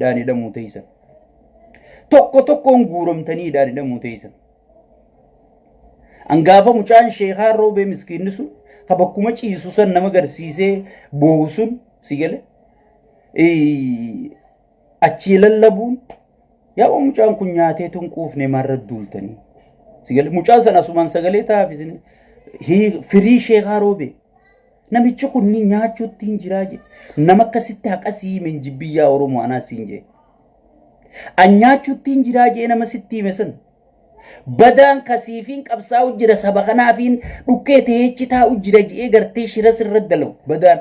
idani da mutaysan tokkoon guuramtanii idani da mutaysan angafa mucaan sheekhaa roobee miskiinni sun kabakkuma ciisu san nama garsiisee boo'u sun sigale achi lallabuun yaa mucaan kun nyaatee tunquufne marra duultanii sigale mucaan san asumaan sagalee taafisine firii sheekhaa roobee namichi kun ni nyaachuutti hin jiraa jedhe nama akkasitti haqasii min jibbiyyaa oromoo anaa siin jedhe an nyaachuutti hin jiraa jedhe nama sitti hime san badaan kasiifiin qabsaa ujjira saba kanaafiin dhukkee teechitaa ujjira ji'ee gartee shira sirra dalau badaan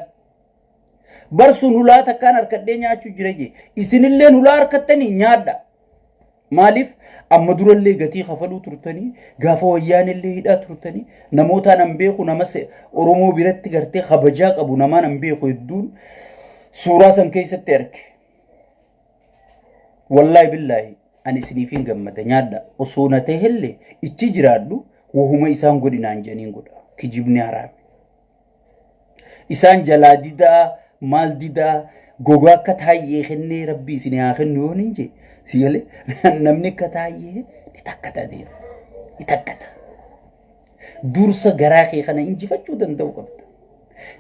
barsuun hulaa takkaan harkadhee nyaachuu jira jee isinilleen hulaa harkattanii nyaadha maaliif amma durallee gatii kafaluu turtanii gaafa wayyaanillee hidhaa turtanii namootaan an beeku nama oromoo biratti gartee kabajaa qabu namaan an beeku hedduun suuraa san keessatti arge wallahi billaahi ani isiniifin gammada nyaadha osoo na ta'ellee ichi jiraadhu wahuma isaan godhinaan janiin godha kijibni haraame isaan jalaa didaa maal didaa gogaa akka taayyee kennee rabbii isin haa kennu yoon hin jee sigale namni akka taayyee ni takkata deema ni takkata dursa garaa kee kana injifachuu danda'u qabda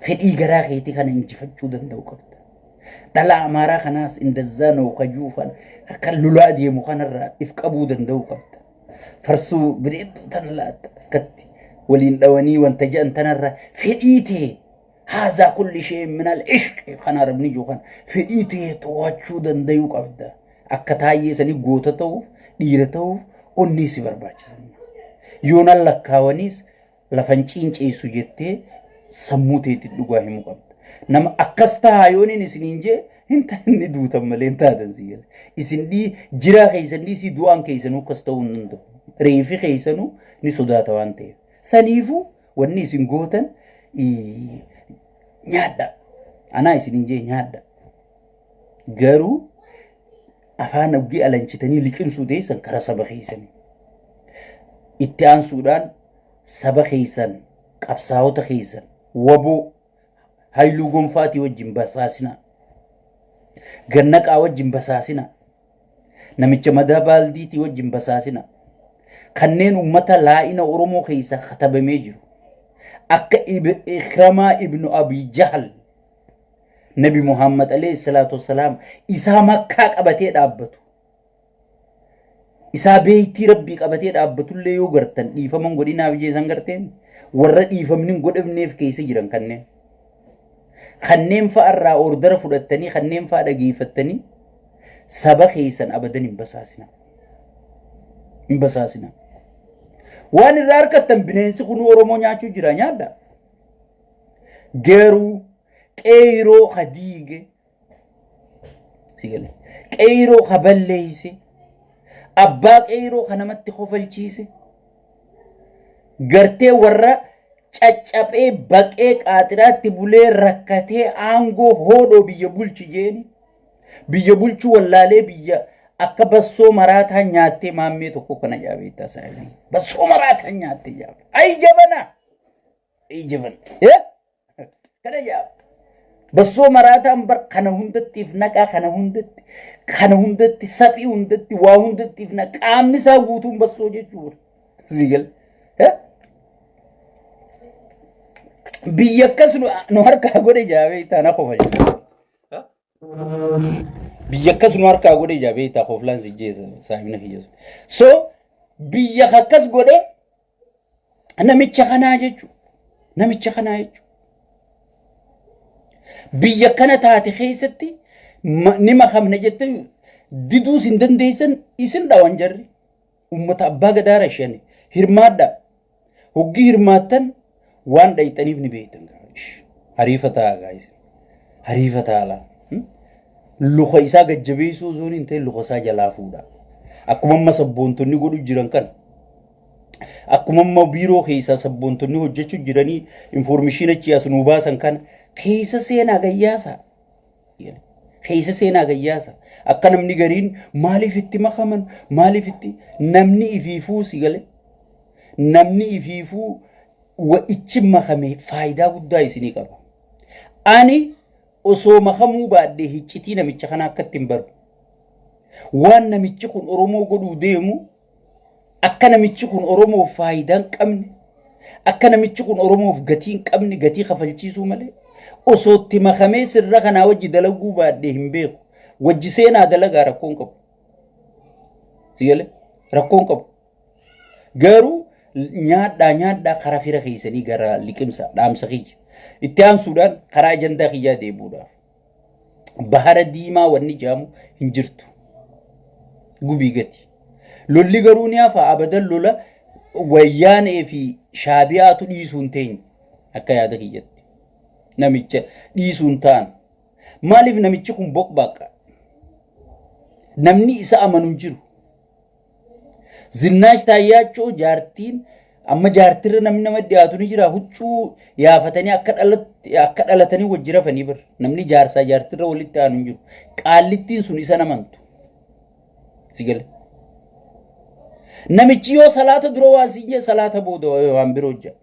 fedhii garaa keetii kana injifachuu danda'u qabda dhala amaaraa kanaas indazaa noo kajuufan akka lulaa deemu kanarraa if qabuu danda'u qabda farsuu bineedduu tana laatta akkatti waliin dhawanii wanta jedhan tanarraa fedhii tee هذا كل شيء من العشق خنا ربني جوخان فئيته تواتشو دنديو قبدا أكتايي سني غوتتو ديرتو أنيسي برباج يونا لكاونيس لفنچين چيسو جتة سموتي تدوغاهي مقبدا نما أكستا هايوني نسنينجي انتا ندو تمالي انتا دنزيال اسن دي جرا خيسن دي سي دوان خيسنو كستو نندو ريفي خيسنو نسو داتوان تيف سنيفو ونيسن غوتن nyaadha anaa isin jee nyaadha garuu afaan abdii alanchitanii liqimsuu deessan kara saba keessan itti aansuudhaan saba keessan qabsaa'ota keessan waboo hayluu gonfaatii wajjin basaasina gannaqaa wajjin basaasina namicha madaa baaldiitii wajjin basaasina kanneen ummata laa'ina oromoo keessa katabamee jiru akka ikramaa ibnu abi jahl nabi muhammad alayhi salatu wassalam isaa makkaa qabatee dhaabbatu isaa beeyti rabbii qabatee dhaabbatullee yoo gartan dhiifaman godhinaaf jeesan garteen warra dhiifamnin godhamneef keessa jiran kanneen fa'arraa ordara fudhattanii kanneen fa'a dhageeffattanii saba keessan abadan hin basaasina waan irraa harkattan bineensi kun oromoo nyaachuu jira nyaadha geeruu qeyroo khadiige sigale qeyroo khaballeeyse abbaa qeyroo kanamatti kofalchiise gartee warra caccabee baqee qaatiraatti bulee rakkatee aangoo hoodhoo biyya bulchi jeeni biyya bulchuu wallaalee biyya akka bassoo maraataa nyaattee maammee tokko kana jaabeettaa saabii bassoo maraataa nyaattee jaabe ay jabana kana jaabe bassoo maraataan bar kana hundattiif naqaa kana hundatti saphii hundatti waa hundattiif naqaa qaamni isaa guutuun bassoo jechuudha sigal biyya akkas nu harkaa godhe jaabeettaa na qofa biyya akkas nu harkaa godhe jaabeettaa qoflaan si jeesa saabina kiyyasu so biyya akkas godhe namicha kanaa jechuudha biyya kana taate keessatti nima kamna jette diduu sin dandeessan isin dhawan jarri ummata abbaa gadaa rashane hirmaadha hoggi hirmaattan waan dhayxaniif ni beektan hariifataa gaayis hariifataa la luqa isaa gajjabeessuu zoon hin ta'e luqa isaa jalaa fuudha akkuma amma sabboontonni godhu jiran kan akkuma amma biiroo keessa sabboontonni hojjechuu jiranii information achi as nu baasan kan keessa seenaa gayyaasa akka namni gariin maaliif itti makaman maaliif itti namni ifiifuu si gale namni ifiifuu wa ichi makame faayidaa guddaa isinii qaba ani osoo makamuu baadhee hiccitii namicha kana akka ittiin baru waan namichi kun Oromoo godhuu deemu akka namichi kun Oromoof faayidaan qabne akka namichi kun Oromoof gatii hin qabne gatii kafalchiisuu malee osoo itti makamee sirra kanaa wajji dalaguu baadhee hin beeku wajji seenaa dalagaa rakkoon qabu. Sigalee rakkoon qabu. Garuu nyaadhaa karaa fira keessanii gara liqimsa dhaamsa kiyya. Itti aansuudhaan karaa ajandaa kiyyaa deebuudhaaf. Bahara diimaa wanni jaamu hin jirtu. Gubii gati. Lolli garuu ni hafa abadan lola wayyaanee fi shaabiyaatu dhiisuun teenya akka yaada kiyyatti. Namicha dhiisuun ta'an. Maaliif namichi kun boqbaaqa? Namni isa amanu jiru. Zinnaash Taayyaachoo jaartiin amma jaartirra namni nama dhiyaatu ni jira huccuu yaafatanii akka dhalatanii wajji rafanii bar namni jaarsaa jaartirra walitti aanu jiru qaallittiin sun isa namantu sigale namichi yoo salaata dura waan siinjee salaata booda waan biroo jaa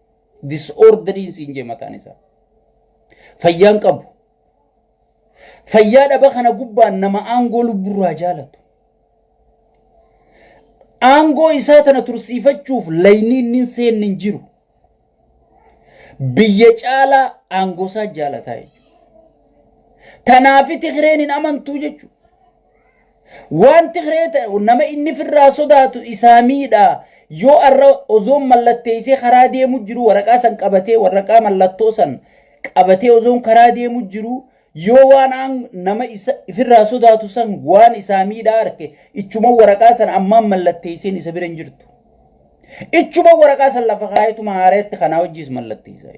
disorderiin siinjee mataan isaa fayyaan qabu fayyaa dhaba kana gubbaan nama aangoo lubburraa jaalatu aangoo isaa tana tursiifachuuf layniin nin seennin jiru biyya caalaa aangoo isaa jaalataa jechuudha. Tanaafi Tigreen hin amantuu jechuudha. Waan Tigree nama inni firraa sodaatu isaa miidhaa yoo arra ozoon mallatteessee karaa deemu jiru waraqaa san qabatee waraqaa mallattoo san qabatee ozoon karaa deemu jiru yoo waan nama isa firraa sodaatu san waan isaa miidhaa arke ichuma waraqaa san ammaan mallatteesseen isa bira hin jirtu. Ichuma waraqaa san lafa kaayetu maareetti kanaa wajjiis mallatteessaa.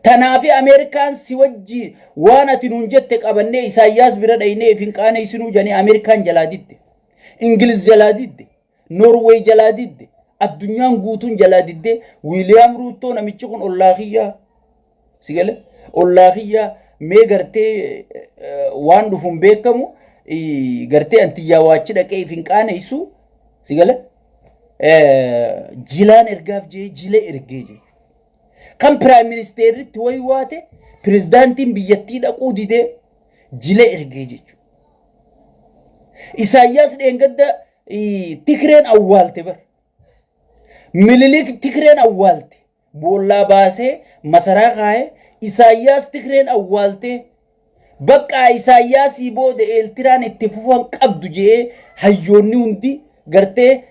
Tanaafi Ameerikaan si wajji waan ati nuun jette qabannee Isaayyaas bira dhaynee finqaanee isinuu janii Ameerikaan jalaa didde. Ingiliz jalaa didde. Norweey jalaa didde. Addunyaan guutuun jalaa didde. Wiiliyaam Ruuttoo namichi kun ollaa kiyyaa. Sigale? Ollaa kiyyaa. Mee gartee waan dhufuun beekamu gartee antiyyaa waachi dhaqee finqaane isu sigale jilaan ergaaf jee jila ergee jee kan prime ministeritti wayi waate prezidaantiin biyyattii dhaquu didee jila ergee jechuudha. Isaayyaas dheengadda Tigreen awwaalte bar Minilik Tigreen awwaalte boollaa baasee masaraa kaayee Isaayyaas Tigreen awwaalte bakka Isaayyaasii booda Eeltiraan itti fufan qabdu jee hayyoonni hundi gartee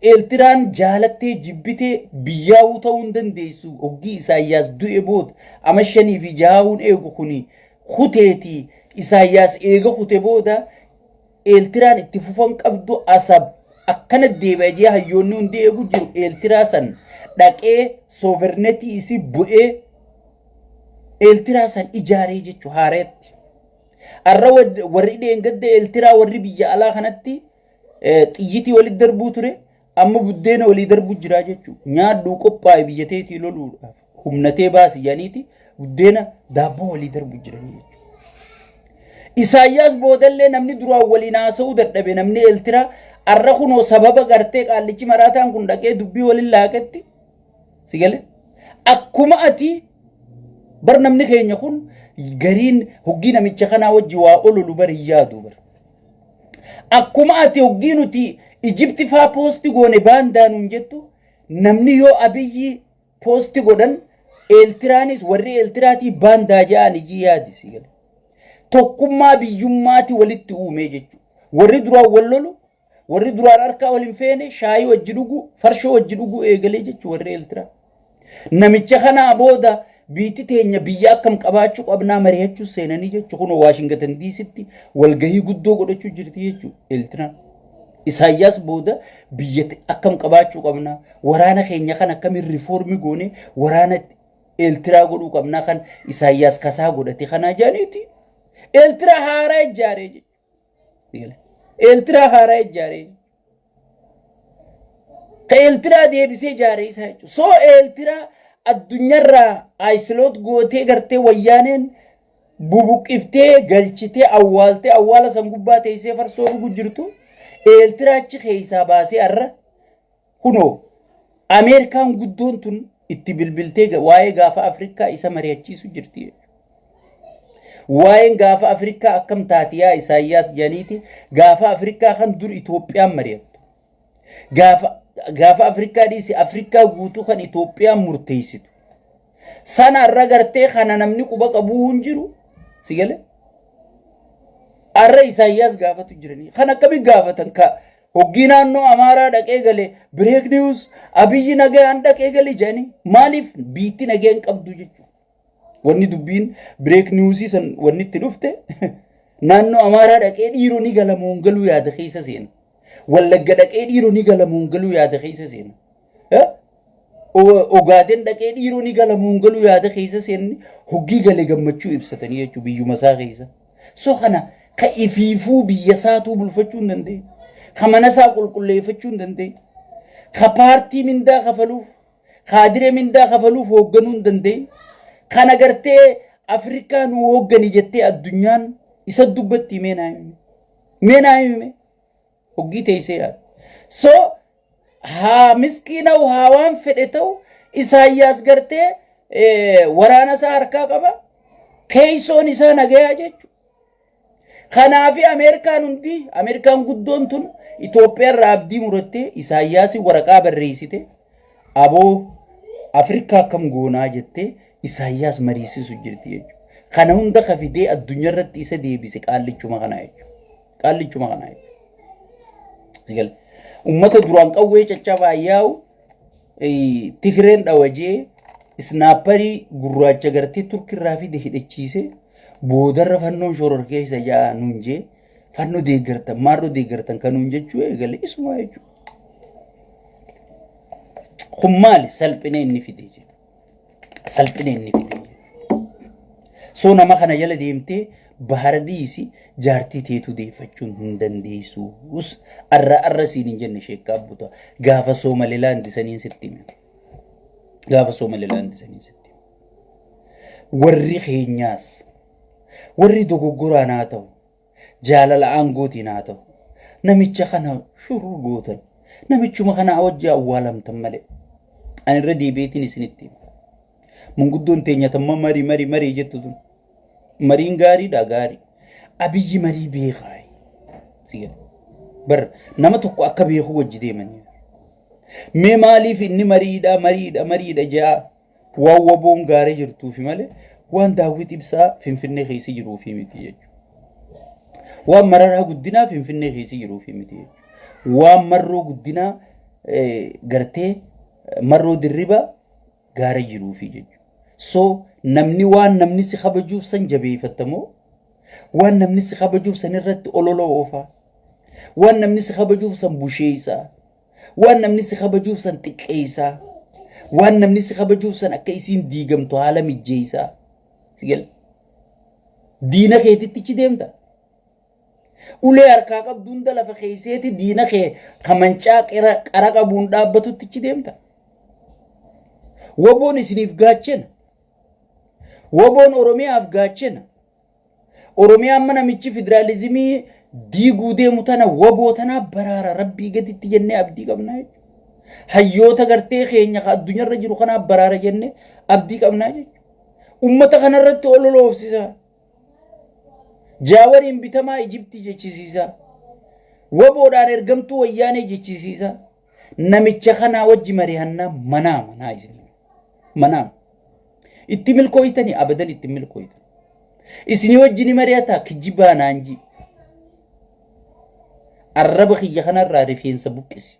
Eeltiraan jaalattee jibbitee biyyaa'uu ta'uu hin dandeessu hoggii Isaayyaas du'e booda ama 5 fi 6 eegu kuni kuteetii Isaayyaas eega kute booda Eeltiraan itti fufan qabdu asab akkana deebi'ee jee hayyoonni hundi eegu jiru Eeltiraa san dhaqee sovereignty isi bu'ee Eeltiraa san ijaaree jechu haareetti. Arra warri dheengadda Eeltiraa warri biyya alaa kanatti xiyyitii walitti darbuu ture amma buddeena walii darbuu jira jechu. Nyaadhuu qophaa'e biyya teetii loluudhaaf humnatee baasi janiiti buddeena daabboo walii darbuu jira jechu. Isaayyaas boodallee namni duraan waliin haasa'uu dadhabe namni Eeltiraa arra kunoo sababa gartee qaallichi maraataan kun dhaqee dubbii waliin laaqetti sigale akkuma ati bar namni keenya kun gariin hoggii namicha kanaa wajji waa ololu bar yaadu bar akkuma ati hoggii nuti Ijipti faa poosti goone baandaanuun jettu namni yoo Abiyyi poosti godhan Eeltiraanis warri Eeltiraatii baandaa ja'an ijii yaadi sigale tokkummaa biyyummaati walitti uume jechuudha. Warri duraan wal lolu warri duraan harkaa wal hin feene shaayii wajji dhugu farshoo wajji dhugu eegalee jechuudha warri Eeltiraa. Namicha kanaa booda biitti teenya biyya akkam qabaachuu qabnaa mari'achuu seenanii jechuudha. Kun Waashingtan diisitti walgahii guddoo godhachuu jirti jechuudha Eeltiraan. Isaayyaas booda biyya akkam qabaachuu qabnaa waraana keenya kan akkamiin riifoormii goone waraana Eeltiraa godhuu qabnaa kan Isaayyaas kasaa godhate kanaa jaaniiti. Eeltiraa haaraa ijaaree jechuudha. Eeltiraa haaraa ijaaree. Ka Eeltiraa deebisee ijaaree isaa jechuudha. So Eeltiraa addunyaarraa aayisiloot gootee gartee wayyaaneen bubuqiftee galchitee awwaaltee awwaala san gubbaa teessee farsoo dhugu jirtu Eeltiraachi keessaa baasee arra kunoo Ameerikaan guddoon tun itti bilbiltee waa'ee gaafa Afrikaa isa mari'achiisu jirti. Waa'een gaafa Afrikaa akkam taatiyaa Isaayyaas janiiti gaafa Afrikaa kan dur Itoophiyaan mari'attu. Gaafa Afrikaa dhiisi Afrikaa guutuu kan Itoophiyaan murteessitu. Sana irra gartee kana namni quba qabuu hin jiru. Si galee? Arra Isaayyaas gaafatu jiranii. Kan akkami gaafatan ka hoggii naannoo Amaaraa dhaqee galee break news Abiyyi nagaan dhaqee galee jedhanii maaliif biitti nagaan qabdu jechuudha. Wanni dubbiin break newsii san wanni itti dhufte naannoo Amaaraa dhaqee dhiiroo ni galamuun galuu yaada keessa seena. Wallagga dhaqee dhiiroo ni galamuun galuu yaada keessa seena. Ogaaden dhaqee dhiiroo ni galamuun galuu yaada keessa seenni hoggii galee gammachuu ibsatanii jechuudha biyyuma isaa keessa. So kana ka ifiifuu biyya isaatuu bulfachuu hin dandeenye. Ka mana isaa qulqulleeffachuu hin dandeenye. Ka paartii mindaa kafaluuf, kaadiree mindaa kafaluuf hoogganuu hin dandeenye. Kan agartee Afrikaa nu hooggani jettee addunyaan isa dubbatti meenaa hime hoggii teessee yaada. So haa miskiina haa waan fedhe ta'u Isaayyaas gartee waraana isaa harkaa qaba keeysoon isaa nagayaa jechuudha. Kanaafi Ameerikaan guddoon tun Itoophiyaa irraa abdii murattee Isaayyaas waraqaa barreessite aboo Afrikaa akkam goonaa jettee Isaayyaas mariisisu jirti jechuudha. Kana hunda kafidee addunyaa irratti isa deebise qaallichuma kanaa jechuudha. Qaallichuma kanaa jechuudha. Ummata duraan qawwee caccabaa yaa'u Tigreen dhawajee isnaapparii gurraacha gartee Turkirraa fide hidhachiise boodarra fannoon shororkeessa yaa nuun jee fannoo deeggartan maarroo deeggartan kanuun jechuu eegale isuma jechuudha. Kun maali salphina inni fide jechuudha. Salphina inni fide. So nama kana jala deemtee bahara dhiisi jaartii teetu deeffachuun hin dandeessuus arra siin hin jenne sheekkaa buta gaafa Soomalilaandi saniin sitti hime. Gaafa Soomalilaandi saniin sitti hime. Warri keenyaas warri dogoggoraan haa ta'u jaalala aangootiin haa ta'u namicha kana shuruu gootan namichuma kana wajji awwaalamtan malee ani irra deebiitiin isinitti hime. Munguddoon teenyatamma marii jettu tun mariin gaariidha gaarii. Abiyyi marii beekaa. Bar nama tokko akka beeku wajji deemanii. Mee maaliif inni mariidha jaa waan waboon gaarii jirtuufi malee waan Daawit Ibsaa Finfinnee keessa jiruufi miti jechuudha. Waan Mararaa Guddinaa Finfinnee keessa jiruufi miti jechuudha. Waan Marroo Guddinaa gartee Marroo Dirribaa gaarii jiruufi jechuudha. So namni si kabajuuf san jabeeffatamoo waan namni si kabajuuf san irratti ololoo oofaa waan namni si kabajuuf san busheessaa waan namni si kabajuuf san xiqqeessaa waan namni si kabajuuf san akka isiin diigamtu haala mijjeessaa sigal diina keetitti deemta ulee harkaa qabduun lafa keeyseeti diina kee kamancaa qara qabuun dhaabbatutti deemta. Waboon isiniif gaachena. Waboon Oromiyaaf gaachena. Oromiyaan mana michi federaalizimii diiguu deemu tana waboo tana baraara rabbii gaditti jennee abdii qabnaa jechuudha. Hayyoota gartee keenya ka addunyaarra jiru kana baraara jennee abdii qabnaa jechuudha. Ummata kanarratti ololoofsisaa. Jaawariin bitamaa Ijiptii jechisiisaa. Waboodhaan ergamtuu wayyaanee jechisiisaa. Namicha kanaa wajji mari'annaa manaa isin. Manaa. Itti milkooytanii abadan itti milkooytan. Isinii wajjini mari'ataa kijibaa naanji. Arraba kiyya kanarraa rifeensa buqqisi.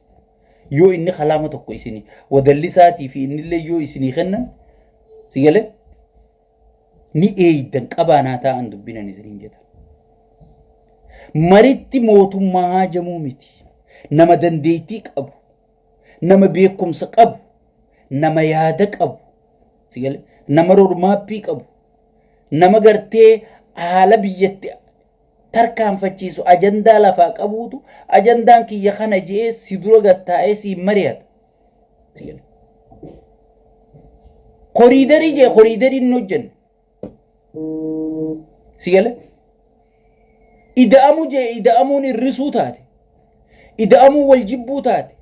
Yoo inni khalaama tokko isinii wadallisaatii fi innillee yoo isinii kennan si galee ni eeydan qabaanaa ta'an dubbinan isiniin jedha. Maritti mootummaa haajamuu miti. Nama dandeettii qabu. Nama beekumsa qabu. Nama yaada qabu. Si galee nama roodmaappii qabu. Nama gartee haala biyyatti tarkaanfachiisu ajandaa lafaa qabuutu ajandaan kiyya kana jee si dura gattaa'ee si mari'ata. Koriidarii jee koriidariin hin hojjenne. Si galee ida'amu jee ida'amuun hirrisuu taate. Ida'amuun wal jibbuu taate.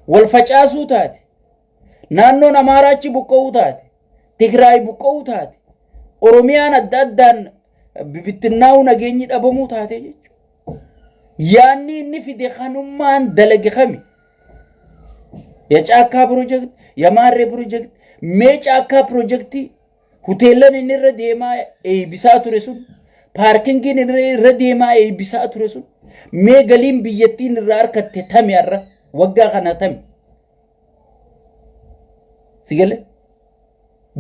Wal facaasuu taate. Naannoon Amaaraachi buqqa'uu taate. Tigraay buqqa'uu taate. Oromiyaan adda addaan bibittinnaa'u nageenyi dhabamuu taate jechuudha. Yaanni inni fide kanummaan dalage kami የጫካ ፕሮጀክት የማሬ ፕሮጀክት ሜጫካ ፕሮጀክት ሆቴልን እንረ ዴማ ኤቢሳ ቱሬሱን ፓርኪንግን እንረ ዴማ ኤቢሳ ቱሬሱን ሜገሊም ቢየቲን ራር ከተተም ያረ ወጋ ከነተም ሲገለ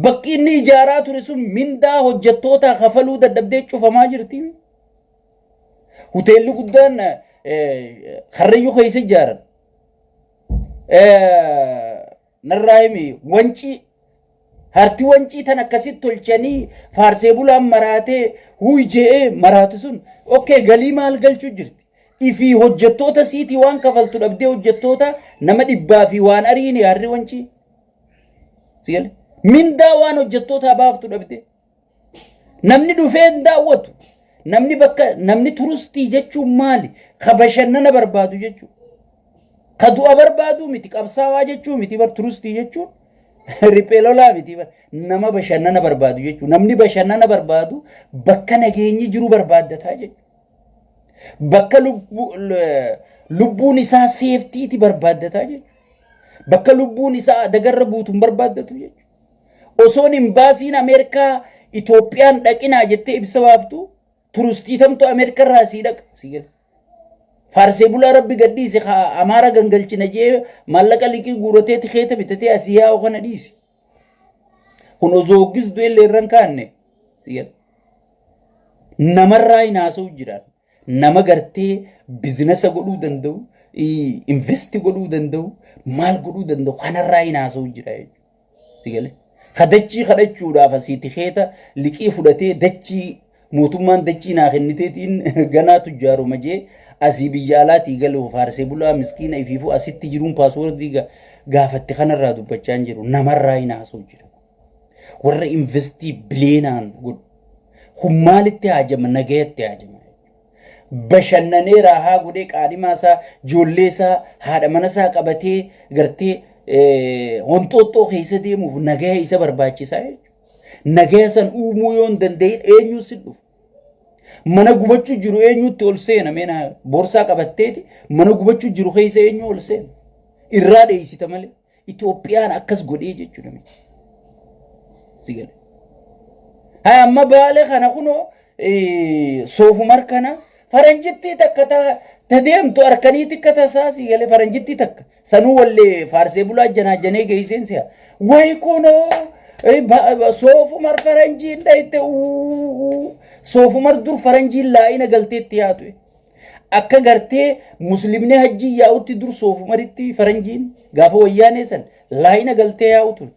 በቂኒ ጃራ ቱሬሱን ሚንዳ ሆጀቶታ ከፈሉ ደደብዴ ጩፈማ ጅርቲ ሆቴሉ ጉዳን ከረዩ ከይሰ ጃራ نرايمي وانشي هرتي وانشي تنكسيت تلشاني فارسي بولا مراتي هو جي مراتسون اوكي غالي مال غلچو جرت إفي هجتوتا سيتي وان كفلتو أبدي هجتوتا نما دبا في وان أريني هري وانشي سيال من دا وان هجتوتا بافتو أبدي نمني دوفين داوتو نمني بكا نمني تروستي جتشو مالي خبشننا بربادو جتشو كدو أبربادو متى كابسا واجتشو متى بر تروستي جتشو ريبيلولا متى بر نما بشننا بربادو جتشو نمني بشننا بربادو بكا نجيني جرو برباد دتاجي بكا لبو نساء سيفتي تي برباد دتاجي بكا لبو نساء دقربوتم برباد دتاجي أصون إمباسين أمريكا إثيوبيان لكن أجتة بسببتو تروستي تمتو أمريكا راسي دك سيجل فارسي بولا ربي قدي سخا أمارا غنغلچ نجي مالكا لكي غورتي تخيطة بتتي أسيها وخنا ديسي خنو زوغيز دوئل ليران كاني سيجل نمر راي ناسو جران نما غرتي بزنس قلو دندو انفستي قلو دندو مال قلو دندو خنا راي ناسو جران سيجل خدچي خدچو دافا سيتي خيطة لكي فلتي دچي موتومان دچي ناخنتين غنا تجارو مجي أسي بيجالاتي قالوا فارسي بولا مسكين يفيفو أسيت تجرون باسورد ديجا قافت خنا رادو بچان جرو نمر راي ناسو جرو ورا انفستي بلينان قد خمالتي عجم نجيتي عجم بشنني راها قديك آدماسا جوليسا هذا منسا قبتي قرتي هنطوطو خيسة ديمو نجيه إسا برباچي ساي نجيه سن أمويون دندين أينيو سدو mana gubachu jiru eenyu tolseena meena borsa qabatteeti mana gubachu jiru keessa eenyu olseen irraa deeysita malee Itoophiyaan akkas godhee jechuudha miti sigale haa amma baale kana kuno soofumar kana faranjitti takka tadeemtu arkaniiti katasaa sigale faranjitti takka sanuu wallee faarsee bulaa janaajanee geeyseen siya way kuno soofumar faranjiin dhayte soofumar dur faranjiin laa'ina galteetti yaatu akka gartee muslimne hajjii yaa'utti dur soofumaritti faranjiin gaafa wayyaanee san laa'ina galtee yaa'utu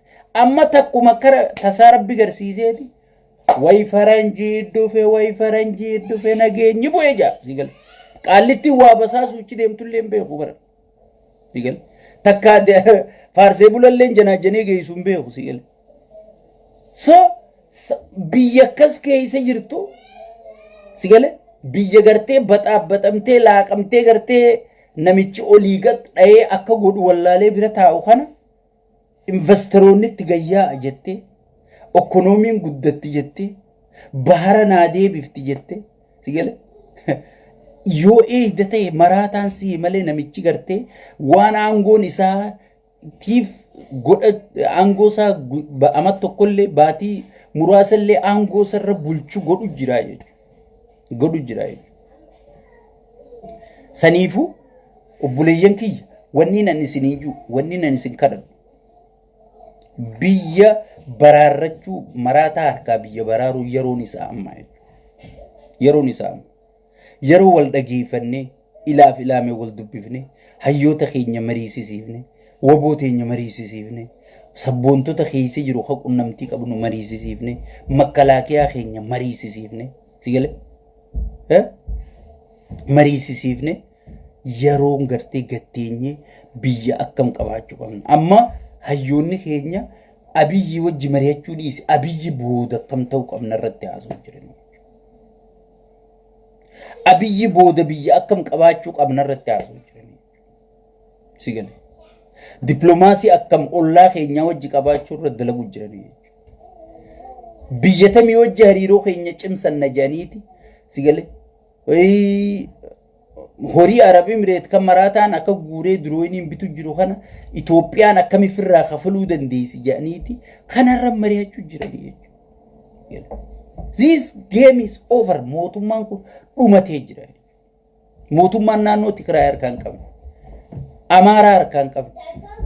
amma takkuma kara tasaa rabbi garsiiseeti way faranjii dhufe nageenyi bu'ee jaa sigal qaallitti waa basaasuuchi deemtullee hin beeku bara sigal takka faarsee bulalleen janaajanee geeysuun beeku sigal so biyya kas keeysa jirtu sigale biyya gartee baxaabbaxamtee laaqamtee gartee namichi olii gad dhayee akka godhu wallaalee bira taa'u kana investoroonni itti gayyaa jettee ekonomiin guddatti jettee bahara naadee bifti jettee sigale yoo eegda ta'e maraataan si malee namichi gartee waan aangoon isaa tiif godha aangosa ama tokkollee baatii muraasallee aangosarra bulchu godhu jira saniifu obboleeyyan kiyya wanni nan isiniyyu wanni nan isin kadhadhu biyya baraarrachuu maraataa harkaa biyya baraaruu yeroon isaa amma yeroo wal dhageeffannee ilaaf ilaamee wal dubbifne hayyoota keenya mariisisiifne wabooteenya mariisisiifne sabboontota keessa jiru haqunnamtii qabnu mariisisiifne makkalaakiyaa keenya mariisisiifne sigale mariisisiifne yeroon gartee gatteenye biyya akkam qabaachuu qabna amma hayyoonni keenya abiyyi wajji mari'achuu dhiisi abiyyi booda akkam ta'uu qabna irratti haasa'u jiran abiyyi booda biyya akkam qabaachuu qabna irratti haasa'u jiran sigale diplomaasii akkam ollaa keenya wajji qabaachuu irra dalagu jiranii biyyatami wajji hariiroo keenya cimsanna jedhaniiti si galee horii Arabii Emireet kan maraataan akka guuree durooyiniin bitu jiru kana Itoophiyaan akkamifirraa kafaluu dandeessi jedhaniiti kanarra mari'achuu jiranii jechuudha. This game is over. Mootummaan kun dhumatee jira. Mootummaan naannoo Tigraay harkaan qabne. Amaaraa harkaan qabne.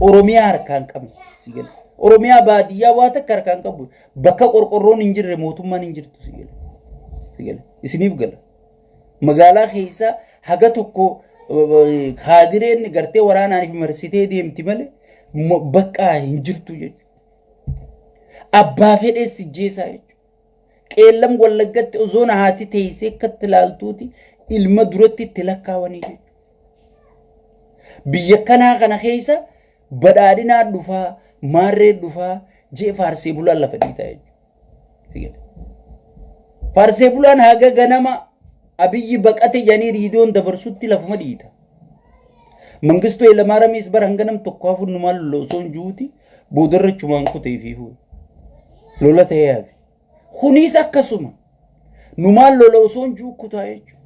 Oromiyaa harkaan qabne. Si gala. Oromiyaa baadiyyaa waa takka harkaan qabu. Bakka qorqorroon hin jirre mootummaan hin jirtu si gala. Si gala. Isiniif gala. Magaalaa keessa haga tokko kaadireen gartee waraanaan marsitee deemti malee bakka hin jirtu jechuudha. Abbaa fedhee sijjeessaa jechuudha. Qeellam Wallaggatti osoo na haati teessee akkatti ilaaltuuti ilma duratti itti lakkaawanii jechuudha. Biyya kanaa kana keessa badhaadhinaa dhufaa maarree dhufaa jee faarsee bulaan lafa dhiitaa jechuudha. Faarsee bulaan haga ganama abiyyi baqate janii riidoon dabarsutti lafuma dhiita. Mangistuu Hayilamaariyaamis bara hanganam tokko hafuun numaan lola osoo hin juuti boodarra chumaan kutee fi lola ta'ee hafe. Kunis akkasuma numaan lola osoo hin juukkutaa jechuudha.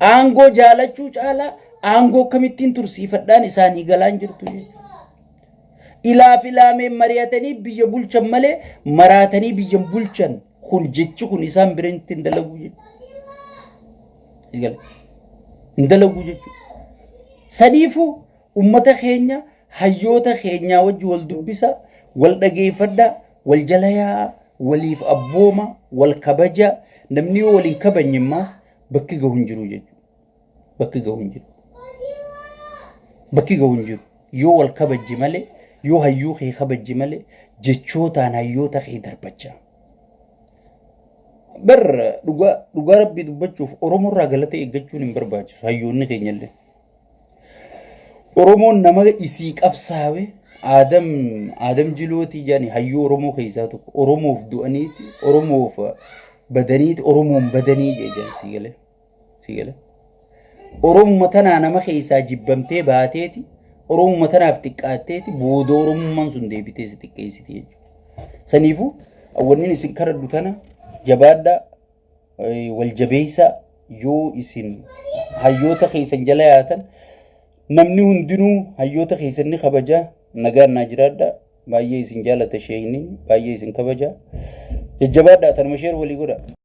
Aangoo jaalachuu caalaa aangoo akkamittiin tursiifadhaan isaanii galaan jirtu jechuudha. Ilaaf ilaameen mari'atanii biyya bulchan malee maraatanii biyya bulchan kun jechi kun isaan biratti hin dalagu jechuudha. Hin dalagu jechuudha. Sadiifuu ummata keenya hayyoota keenyaa wajji wal dubbisa wal dhageeffadhaa wal jalayaa waliif abbooma wal kabaja namni yoo waliin kabanyimmaas bakki gahu hin jiru jechuudha. Bakki gahu hin jiru. Bakki gahu hin jiru. Yoo wal kabajji malee yoo hayyuu kee kabajji malee jechootaan hayyoota kee darbachaa. Bar dhugaa rabbii dubbachuuf Oromoo irraa galata eeggachuun hin barbaachisu hayyoonni keenyallee. Oromoon nama isii qabsaawe Adam Jilooti jaani hayyoo Oromoo keessaa tokko Oromoof du'aniiti Oromoof badaniiti Oromoon badanii jedhan si gale. Oromoo tanaa nama keessaa jibbamtee baateeti Oromoo tanaaf xiqqaatteeti booda Oromummaan sun deebitee si xiqqeessiti jechuudha. Saniifuu awwanni isin karaddu tana jabaadhaa wal jabeessaa yoo isin hayyoota keessan jala yaatan namni hundinuu hayyoota keessan ni kabajaa nagaan naa jiraadhaa baay'ee isin jaalata sheeyni baay'ee isin kabajaa jajjabaadhaa tanuma sheer walii godhaa.